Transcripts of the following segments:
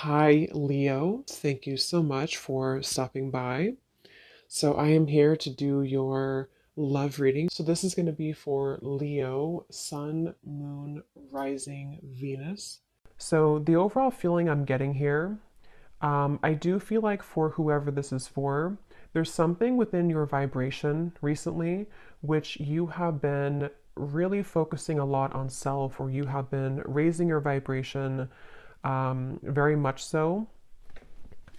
Hi, Leo. Thank you so much for stopping by. So, I am here to do your love reading. So, this is going to be for Leo, Sun, Moon, Rising, Venus. So, the overall feeling I'm getting here, I do feel like for whoever this is for, there's something within your vibration recently which you have been really focusing a lot on self, or you have been raising your vibration very much so.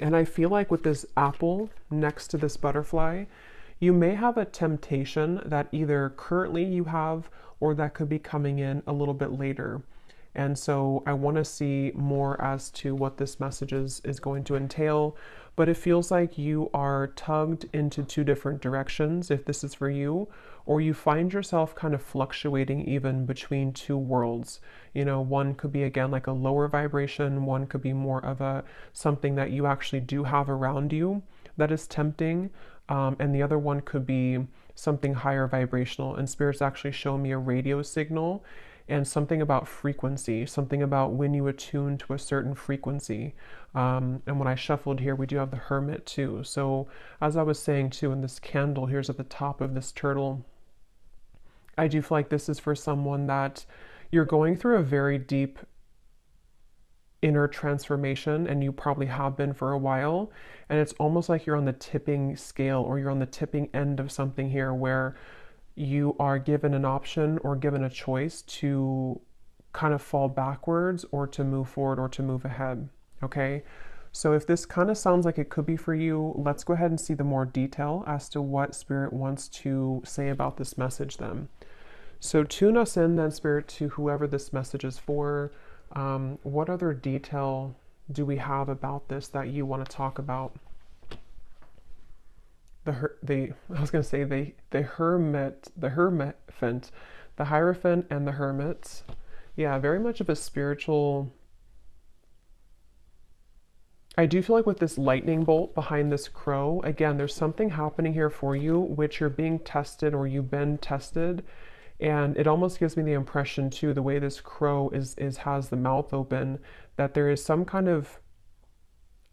And I feel like with this apple next to this butterfly, you may have a temptation that either currently you have or that could be coming in a little bit later. And so I want to see more as to what this message is going to entail. But it feels like you are tugged into two different directions if this is for you, or you find yourself kind of fluctuating even between two worlds. You know, one could be again like a lower vibration, one could be more of a something that you actually do have around you that is tempting, and the other one could be something higher vibrational. And Spirit's actually showing me a radio signal and something about frequency, something about when you attune to a certain frequency. And when I shuffled here, we do have the Hermit too. So as I was saying too, in this candle, here's at the top of this turtle, I do feel like this is for someone that you're going through a very deep inner transformation, and you probably have been for a while. And it's almost like you're on the tipping scale, or you're on the tipping end of something here where you are given an option or given a choice to kind of fall backwards or to move forward or to move ahead. Okay. So if this kind of sounds like it could be for you, let's go ahead and see the more detail as to what Spirit wants to say about this message then. So tune us in then, Spirit, to whoever this message is for. What other detail do we have about this that you want to talk about? I was going to say the Hermit, the Hierophant and the Hermit. Yeah, very much of a spiritual. I do feel like with this lightning bolt behind this crow, again, there's something happening here for you, which you're being tested or you've been tested. And it almost gives me the impression too, the way this crow is has the mouth open, that there is some kind of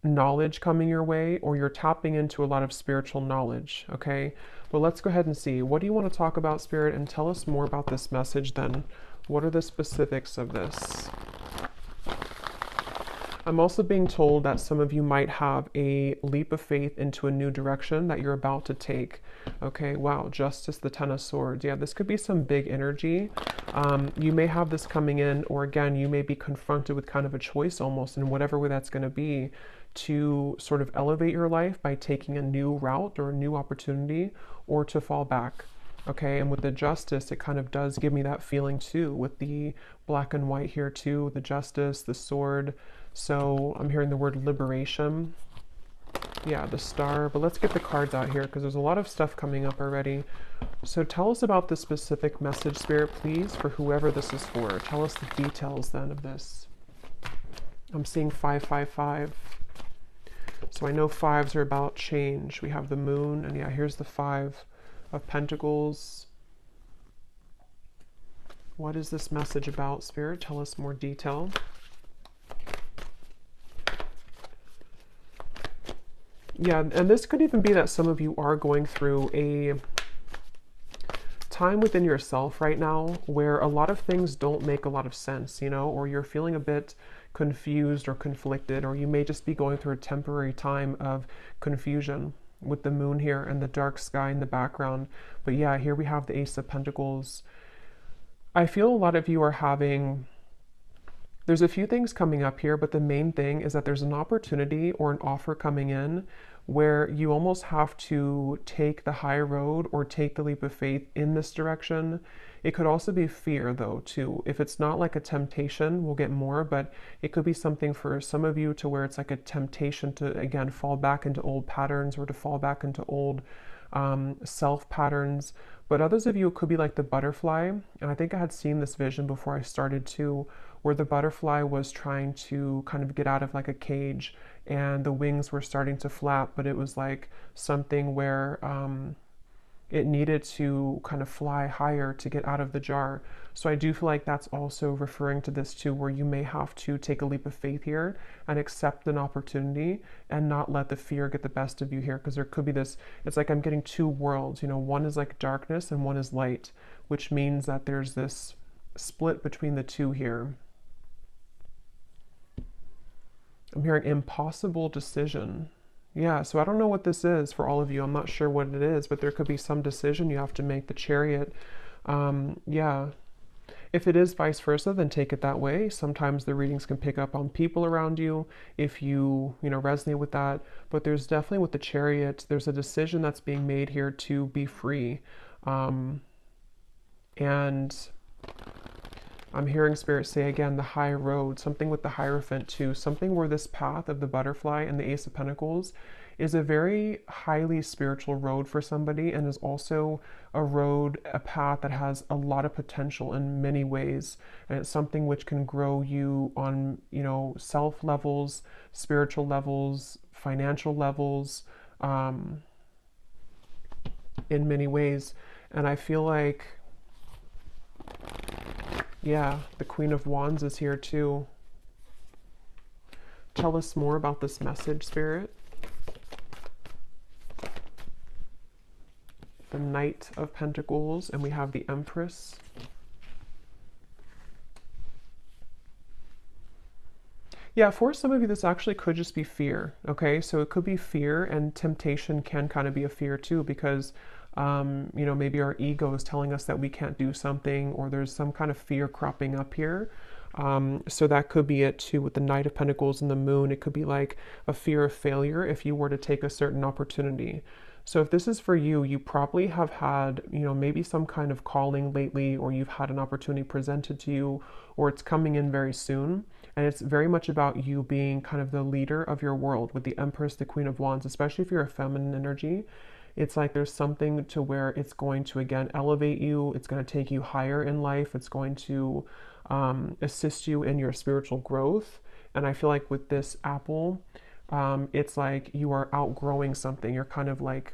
knowledge coming your way, or you're tapping into a lot of spiritual knowledge. Okay, but let's go ahead and see, what do you want to talk about, Spirit, and tell us more about this message then. What are the specifics of this? I'm also being told that some of you might have a leap of faith into a new direction that you're about to take. Okay, wow, Justice, the Ten of Swords. Yeah, this could be some big energy. You may have this coming in, or again, you may be confronted with kind of a choice almost, in whatever way that's going to be, to sort of elevate your life by taking a new route or a new opportunity, or to fall back. Okay, and with the Justice, it kind of does give me that feeling too, with the black and white here too, the Justice, the Sword. So I'm hearing the word liberation. Yeah, the Star. But let's get the cards out here because there's a lot of stuff coming up already. So tell us about the specific message, Spirit, please, for whoever this is for. Tell us the details then of this. I'm seeing 555. So I know fives are about change. We have the Moon, and yeah, here's the Five of Pentacles. What is this message about, Spirit? Tell us more detail. Yeah, and this could even be that some of you are going through a time within yourself right now where a lot of things don't make a lot of sense, you know, or you're feeling a bit confused or conflicted, or you may just be going through a temporary time of confusion with the Moon here and the dark sky in the background. But yeah, here we have the Ace of Pentacles. I feel a lot of you are having, there's a few things coming up here, but the main thing is that there's an opportunity or an offer coming in where you almost have to take the high road or take the leap of faith in this direction. It could also be fear though too. If it's not like a temptation, we'll get more, but it could be something for some of you to where it's like a temptation to, again, fall back into old patterns or to fall back into old self patterns. But others of you, it could be like the butterfly. And I think I had seen this vision before I started to, where the butterfly was trying to kind of get out of like a cage and the wings were starting to flap, but it was like something where it needed to kind of fly higher to get out of the jar. So I do feel like that's also referring to this too, where you may have to take a leap of faith here and accept an opportunity and not let the fear get the best of you here, because there could be this, it's like I'm getting two worlds, you know, one is like darkness and one is light, which means that there's this split between the two here. I'm hearing impossible decision. Yeah, so I don't know what this is for all of you. I'm not sure what it is, but there could be some decision you have to make. The Chariot. Yeah. If it is vice versa, then take it that way. Sometimes the readings can pick up on people around you if you know, resonate with that. But there's definitely with the Chariot, there's a decision that's being made here to be free. And I'm hearing Spirit say again, the high road, something with the Hierophant too, something where this path of the butterfly and the Ace of Pentacles is a very highly spiritual road for somebody, and is also a road, a path that has a lot of potential in many ways. And it's something which can grow you on, you know, self levels, spiritual levels, financial levels, in many ways. And I feel like, yeah, the Queen of Wands is here too. Tell us more about this message, Spirit. The Knight of Pentacles, and we have the Empress. Yeah, for some of you, this actually could just be fear, okay? So it could be fear, and temptation can kind of be a fear too, because, you know, maybe our ego is telling us that we can't do something, or there's some kind of fear cropping up here. So that could be it too with the Knight of Pentacles and the Moon. It could be like a fear of failure if you were to take a certain opportunity. So if this is for you, you probably have had, you know, maybe some kind of calling lately, or you've had an opportunity presented to you, or it's coming in very soon. And it's very much about you being kind of the leader of your world with the Empress, the Queen of Wands, especially if you're a feminine energy. It's like there's something to where it's going to, again, elevate you. It's going to take you higher in life. It's going to assist you in your spiritual growth. And I feel like with this apple, it's like you are outgrowing something. You're kind of like,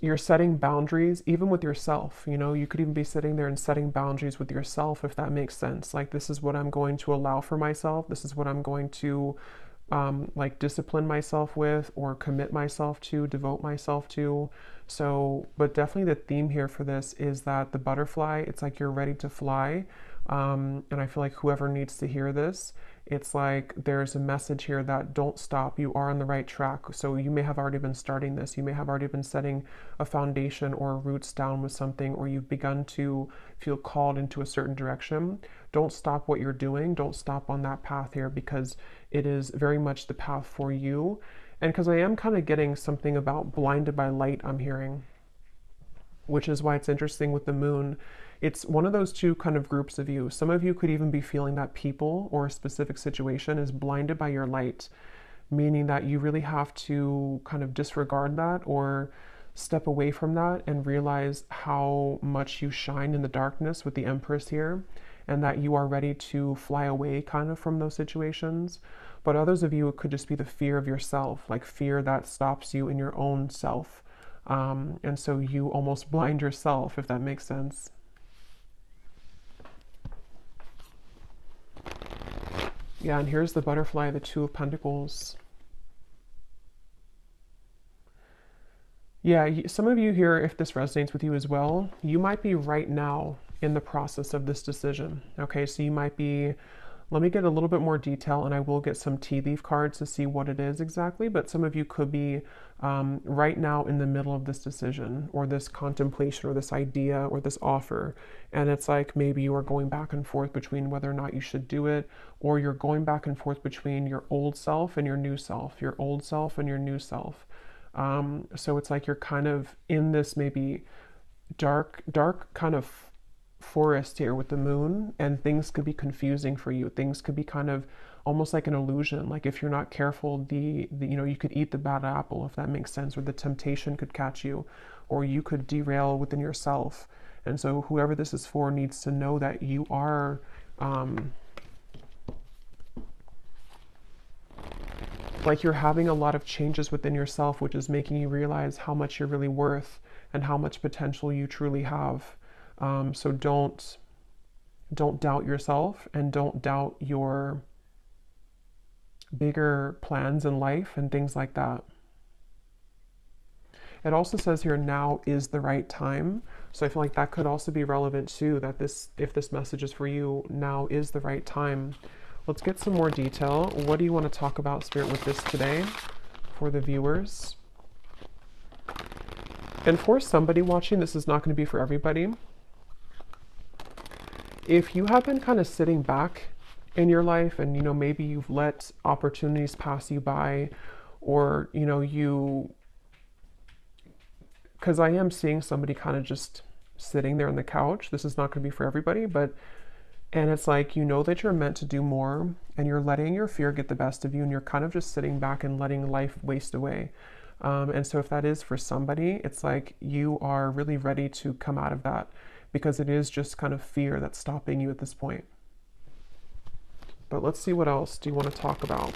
you're setting boundaries even with yourself. You know, you could even be sitting there and setting boundaries with yourself, if that makes sense. Like, this is what I'm going to allow for myself. This is what I'm going to like discipline myself with, or commit myself to, devote myself to. So, but definitely the theme here for this is that the butterfly, it's like you're ready to fly. And I feel like whoever needs to hear this, it's like there's a message here that don't stop. You are on the right track. So you may have already been starting this. You may have already been setting a foundation or roots down with something, or you've begun to feel called into a certain direction. Don't stop what you're doing. Don't stop on that path here, because it is very much the path for you. And because I am kind of getting something about blinded by light, I'm hearing, which is why it's interesting with the Moon. It's one of those two kind of groups of you. Some of you could even be feeling that people or a specific situation is blinded by your light, meaning that you really have to kind of disregard that, or step away from that and realize how much you shine in the darkness with the Empress here, and that you are ready to fly away kind of from those situations. But others of you, it could just be the fear of yourself, like fear that stops you in your own self. And so you almost blind yourself, if that makes sense. Yeah, and here's the butterfly, the Two of Pentacles. Yeah, some of you here, if this resonates with you as well, you might be right now in the process of this decision. Okay, so you might be, let me get a little bit more detail, and I will get some tea leaf cards to see what it is exactly, but some of you could be right now in the middle of this decision, or this contemplation, or this idea, or this offer. And it's like maybe you are going back and forth between whether or not you should do it, or you're going back and forth between your old self and your new self, your old self and your new self. So it's like you're kind of in this maybe dark kind of forest here with the Moon, and things could be confusing for you. Things could be kind of almost like an illusion. Like if you're not careful, the you know, you could eat the bad apple, if that makes sense, or the temptation could catch you, or you could derail within yourself. And so whoever this is for needs to know that you are Like you're having a lot of changes within yourself, which is making you realize how much you're really worth and how much potential you truly have. So don't doubt yourself and don't doubt your bigger plans in life and things like that. It also says here, now is the right time. So I feel like that could also be relevant too, that if this message is for you, now is the right time. Let's get some more detail. What do you want to talk about, Spirit, with this today for the viewers? And for somebody watching, this is not going to be for everybody. If you have been kind of sitting back in your life and, maybe you've let opportunities pass you by, or, because I am seeing somebody kind of just sitting there on the couch. This is not going to be for everybody, and it's like, that you're meant to do more and you're letting your fear get the best of you and you're kind of just sitting back and letting life waste away. And so if that is for somebody, it's like you are really ready to come out of that because it is just kind of fear that's stopping you at this point. But let's see, what else do you want to talk about?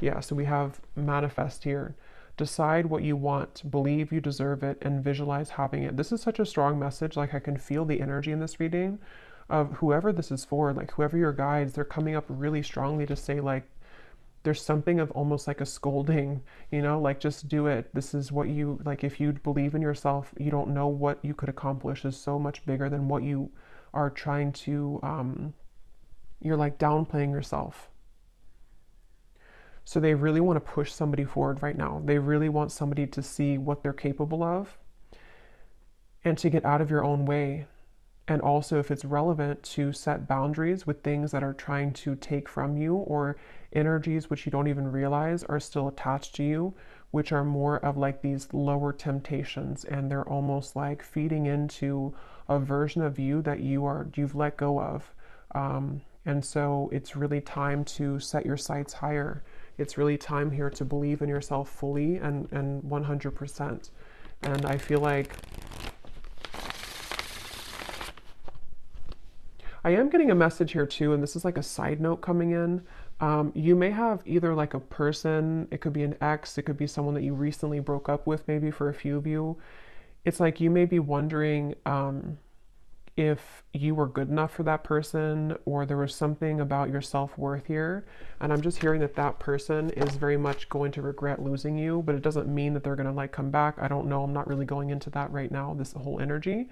Yeah, so we have manifest here. Decide what you want, believe you deserve it, and visualize having it. This is such a strong message. Like I can feel the energy in this reading of whoever this is for, like whoever your guides, they're coming up really strongly to say like, there's something of almost like a scolding, like just do it. This is what you, like if you believe in yourself, you don't know what you could accomplish is so much bigger than what you are trying to, you're like downplaying yourself. So they really want to push somebody forward right now. They really want somebody to see what they're capable of and to get out of your own way. And also, if it's relevant, to set boundaries with things that are trying to take from you, or energies which you don't even realize are still attached to you, which are more of like these lower temptations, and they're almost like feeding into a version of you that you've let go of. And so it's really time to set your sights higher. It's really time here to believe in yourself fully and 100%. And I feel like I am getting a message here too, and this is like a side note coming in. You may have either like a person, it could be an ex, it could be someone that you recently broke up with, maybe for a few of you. It's like you may be wondering if you were good enough for that person, or there was something about your self-worth here. And I'm just hearing that that person is very much going to regret losing you, but it doesn't mean that they're going to like come back. I don't know. I'm not really going into that right now, this whole energy.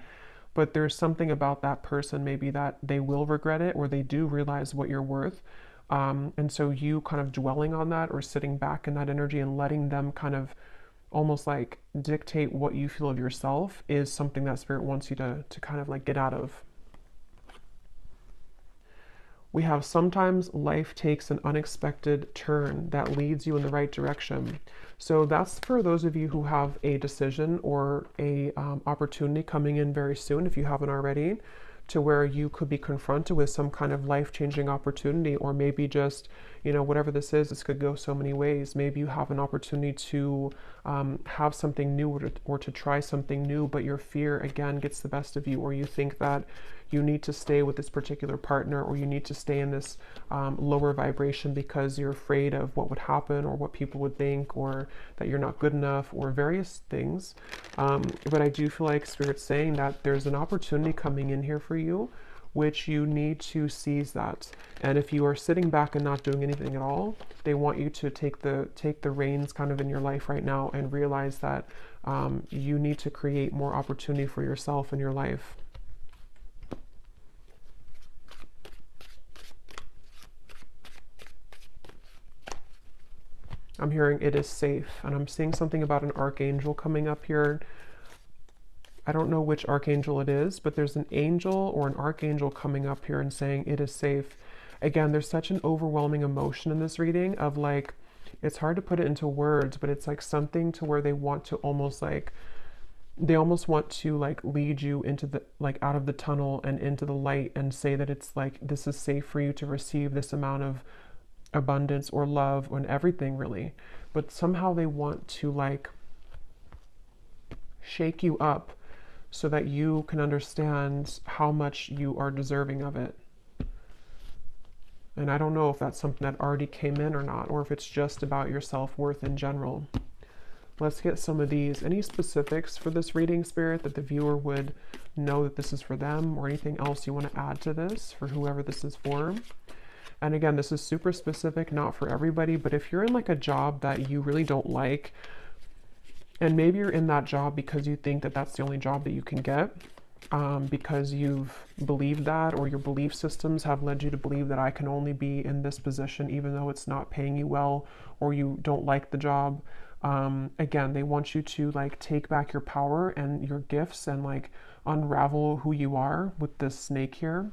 But there's something about that person maybe that they will regret it, or they do realize what you're worth. And so you kind of dwelling on that or sitting back in that energy and letting them kind of almost like dictate what you feel of yourself is something that Spirit wants you to kind of like get out of. We have sometimes life takes an unexpected turn that leads you in the right direction. So that's for those of you who have a decision or a opportunity coming in very soon, if you haven't already, to where you could be confronted with some kind of life-changing opportunity, or maybe just, whatever this is, this could go so many ways. Maybe you have an opportunity to have something new, or to try something new, but your fear again gets the best of you, or you think that you need to stay with this particular partner, or you need to stay in this lower vibration because you're afraid of what would happen or what people would think, or that you're not good enough, or various things. But I do feel like Spirit's saying that there's an opportunity coming in here for you, which you need to seize that. And if you are sitting back and not doing anything at all, they want you to take the reins kind of in your life right now and realize that you need to create more opportunity for yourself in your life. I'm hearing it is safe, and I'm seeing something about an archangel coming up here. I don't know which archangel it is, but there's an angel or an archangel coming up here and saying it is safe. Again, there's such an overwhelming emotion in this reading of like, it's hard to put it into words, but it's like something to where they want to almost like, they almost want to like lead you into the, like out of the tunnel and into the light, and say that it's like, this is safe for you to receive this amount of abundance or love and everything really. But somehow they want to like shake you up so that you can understand how much you are deserving of it. And I don't know if that's something that already came in or not, or if it's just about your self-worth in general. Let's get some of these. Any specifics for this reading, Spirit, that the viewer would know that this is for them, or anything else you want to add to this for whoever this is for? And again, this is super specific, not for everybody, but if you're in like a job that you really don't like, and maybe you're in that job because you think that that's the only job that you can get, because you've believed that, or your belief systems have led you to believe that I can only be in this position even though it's not paying you well, or you don't like the job. Again, they want you to like take back your power and your gifts and like unravel who you are with this snake here,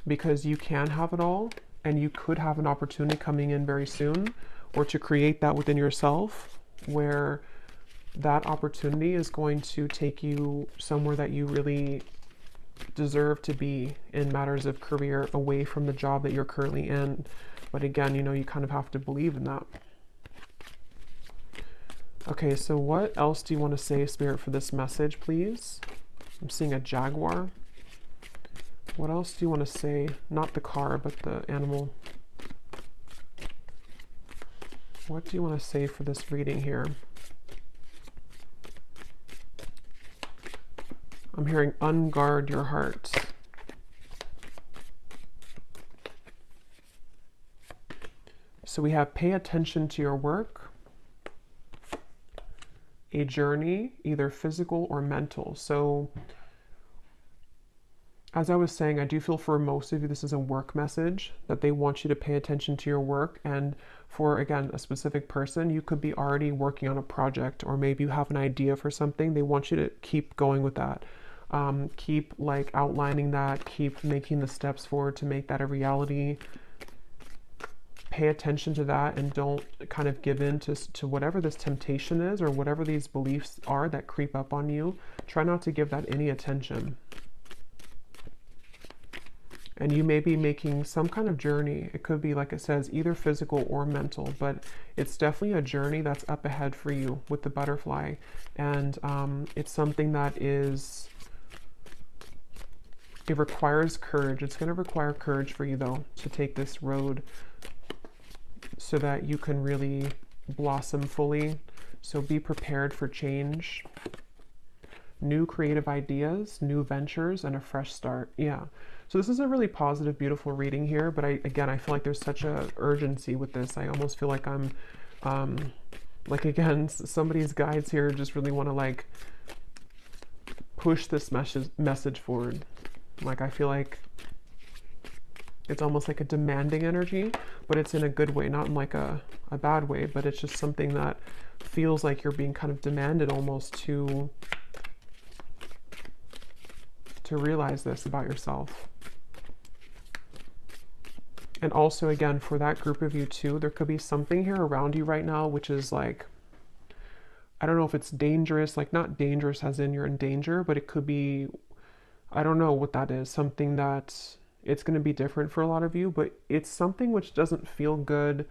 because you can have it all, and you could have an opportunity coming in very soon, or to create that within yourself where that opportunity is going to take you somewhere that you really deserve to be in matters of career, away from the job that you're currently in. But again, you know, you kind of have to believe in that. Okay, so what else do you want to say, Spirit, for this message, please? I'm seeing a jaguar. What else do you want to say? Not the car, but the animal. What do you want to say for this reading here? I'm hearing unguard your heart. So we have pay attention to your work, a journey, either physical or mental. So as I was saying, I do feel for most of you, this is a work message, that they want you to pay attention to your work. And for, again, a specific person, you could be already working on a project, or maybe you have an idea for something. They want you to keep going with that. Keep like outlining that, keep making the steps forward to make that a reality. Pay attention to that, and don't kind of give in to whatever this temptation is, or whatever these beliefs are that creep up on you. Try not to give that any attention. And you may be making some kind of journey. It could be, like it says, either physical or mental, but it's definitely a journey that's up ahead for you with the butterfly. And it's something that is, it requires courage. It's going to require courage for you, though, to take this road so that you can really blossom fully. So be prepared for change, new creative ideas, new ventures, and a fresh start. Yeah. So this is a really positive, beautiful reading here, but I feel like there's such a urgency with this. I almost feel like I'm, like, again, somebody's guides here just really want to like push this message forward. Like, I feel like it's almost like a demanding energy, but it's in a good way, not in like a bad way, but it's just something that feels like you're being kind of demanded almost to realize this about yourself. And also, again, for that group of you too, there could be something here around you right now, which is like, I don't know if it's dangerous, like not dangerous as in you're in danger, but it could be, I don't know what that is, something that it's going to be different for a lot of you, but it's something which doesn't feel good,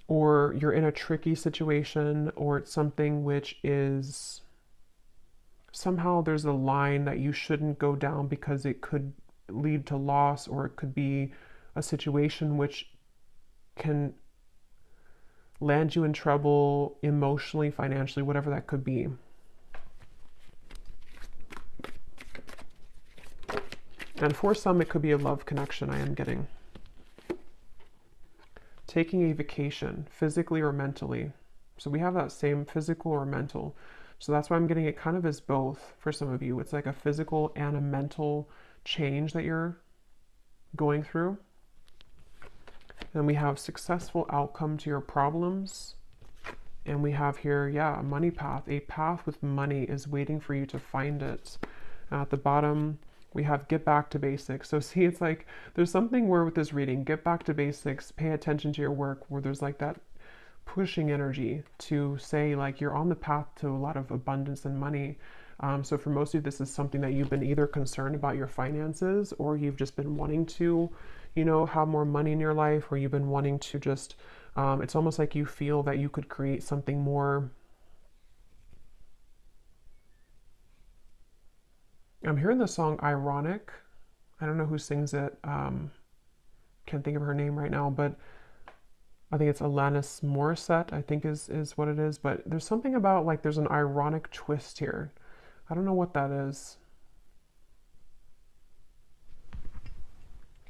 or you're in a tricky situation, or it's something which is somehow there's a line that you shouldn't go down because it could lead to loss, or it could be a situation which can land you in trouble emotionally, financially, whatever that could be. And for some, it could be a love connection, I am getting. Taking a vacation, physically or mentally. So we have that same physical or mental. So that's why I'm getting it kind of as both for some of you. It's like a physical and a mental change that you're going through. Then we have successful outcome to your problems. And we have here, yeah, a money path. A path with money is waiting for you to find it. At the bottom, we have get back to basics. So see, it's like there's something where with this reading, get back to basics, pay attention to your work, where there's like that pushing energy to say like you're on the path to a lot of abundance and money. So for most of you, this is something that you've been either concerned about your finances, or you've just been wanting to, you know, have more money in your life, or you've been wanting to just, it's almost like you feel that you could create something more. I'm hearing the song Ironic. I don't know who sings it. Can't think of her name right now, but I think it's Alanis Morissette, I think is what it is. But there's something about like there's an ironic twist here. I don't know what that is.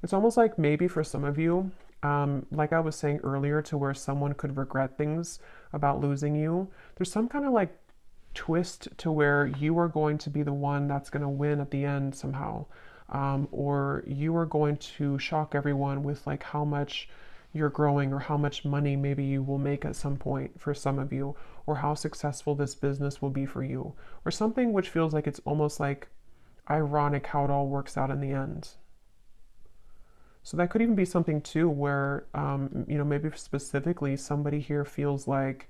It's almost like maybe for some of you, like I was saying earlier, to where someone could regret things about losing you. There's some kind of like twist to where you are going to be the one that's going to win at the end somehow. Or you are going to shock everyone with like how much you're growing or how much money maybe you will make at some point for some of you, or how successful this business will be for you, or something which feels like it's almost like ironic how it all works out in the end. So that could even be something too where, maybe specifically somebody here feels like,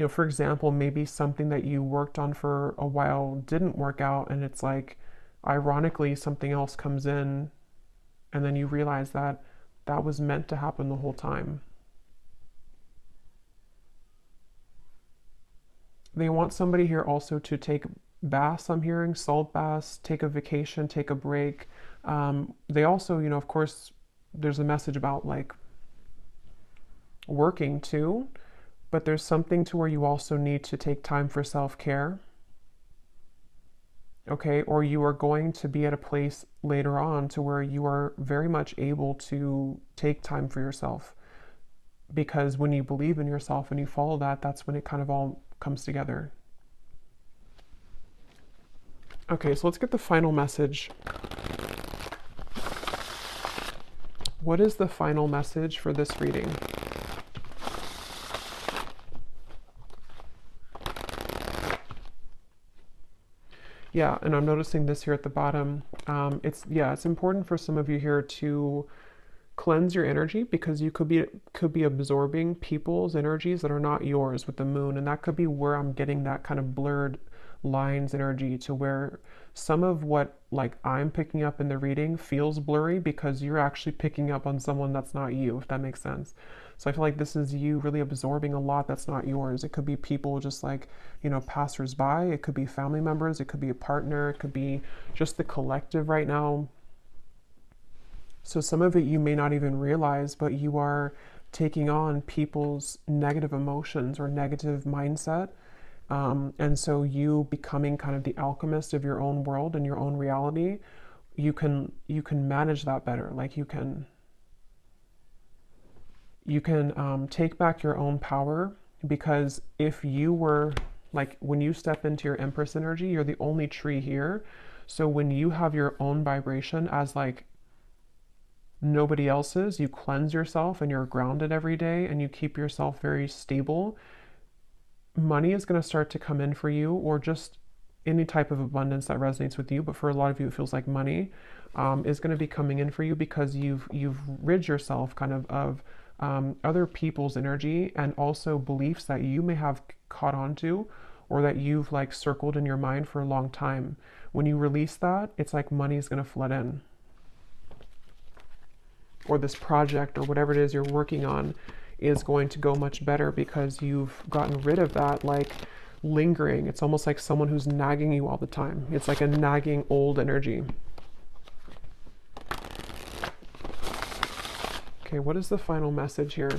for example, maybe something that you worked on for a while didn't work out, and it's like, ironically, something else comes in, and then you realize that that was meant to happen the whole time. They want somebody here also to take baths, I'm hearing, salt baths, take a vacation, take a break. They also, of course, there's a message about like working too, but there's something to where you also need to take time for self-care. Okay, or you are going to be at a place later on to where you are very much able to take time for yourself. Because when you believe in yourself and you follow that, that's when it kind of all comes together. Okay, so let's get the final message. What is the final message for this reading? Yeah, and I'm noticing this here at the bottom. It's important for some of you here to cleanse your energy, because you could be absorbing people's energies that are not yours with the moon, and that could be where I'm getting that kind of blurred lines energy, to where some of what like I'm picking up in the reading feels blurry because you're actually picking up on someone that's not you, if that makes sense. So I feel like this is you really absorbing a lot that's not yours. It could be people just like, passers-by. It could be family members. It could be a partner. It could be just the collective right now. So some of it you may not even realize, but you are taking on people's negative emotions or negative mindset. And so you becoming kind of the alchemist of your own world and your own reality, you can manage that better. Like you can take back your own power, because if you were like, when you step into your Empress energy, you're the only tree here. So when you have your own vibration as like nobody else's, you cleanse yourself and you're grounded every day and you keep yourself very stable, money is going to start to come in for you, or just any type of abundance that resonates with you. But for a lot of you, it feels like money is going to be coming in for you, because you've rid yourself kind of other people's energy, and also beliefs that you may have caught on to, or that you've like circled in your mind for a long time. When you release that, it's like money is going to flood in. Or this project or whatever it is you're working on is going to go much better, because you've gotten rid of that like lingering. It's almost like someone who's nagging you all the time. It's like a nagging old energy. Okay, what is the final message here?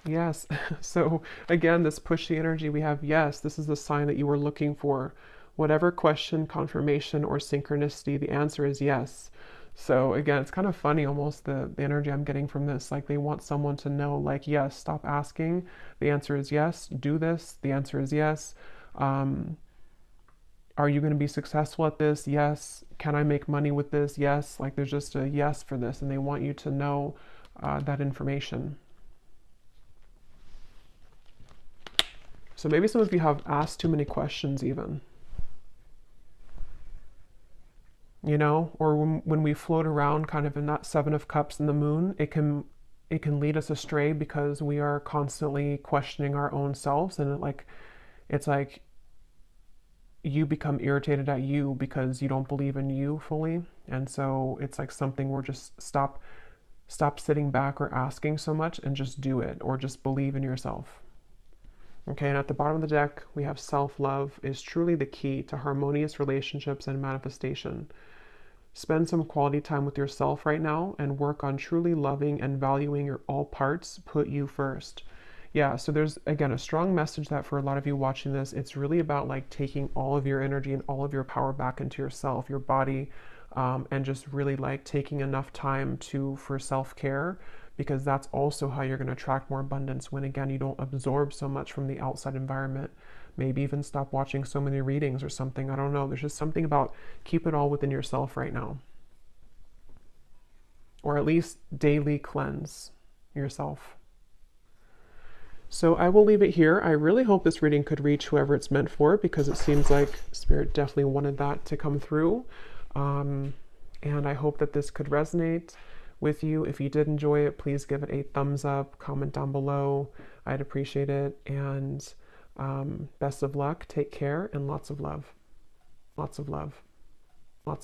Yes. So again, this pushy energy, we have yes, this is the sign that you were looking for. Whatever question, confirmation, or synchronicity, the answer is yes. So again, it's kind of funny almost the energy I'm getting from this. Like they want someone to know, like, yes, stop asking. The answer is yes. Do this. The answer is yes. Are you going to be successful at this? Yes. Can I make money with this? Yes. Like there's just a yes for this, and they want you to know that information. So maybe some of you have asked too many questions even. Or when we float around kind of in that Seven of Cups in the moon, it can lead us astray, because we are constantly questioning our own selves, and it's like you become irritated at you because you don't believe in you fully. And so it's like something where just stop sitting back or asking so much, and just do it, or just believe in yourself. Okay, and at the bottom of the deck, we have self-love is truly the key to harmonious relationships and manifestation. Spend some quality time with yourself right now and work on truly loving and valuing your all parts. Put you first. Yeah, so there's again a strong message that for a lot of you watching this, it's really about like taking all of your energy and all of your power back into yourself, your body, and just really like taking enough time to for self-care, because that's also how you're going to attract more abundance when again you don't absorb so much from the outside environment. Maybe even stop watching so many readings or something. I don't know. There's just something about keep it all within yourself right now. Or at least daily cleanse yourself. So I will leave it here. I really hope this reading could reach whoever it's meant for, because it seems like Spirit definitely wanted that to come through. And I hope that this could resonate with you. If you did enjoy it, please give it a thumbs up, comment down below. I'd appreciate it. And best of luck, take care, and lots of love. Lots of love.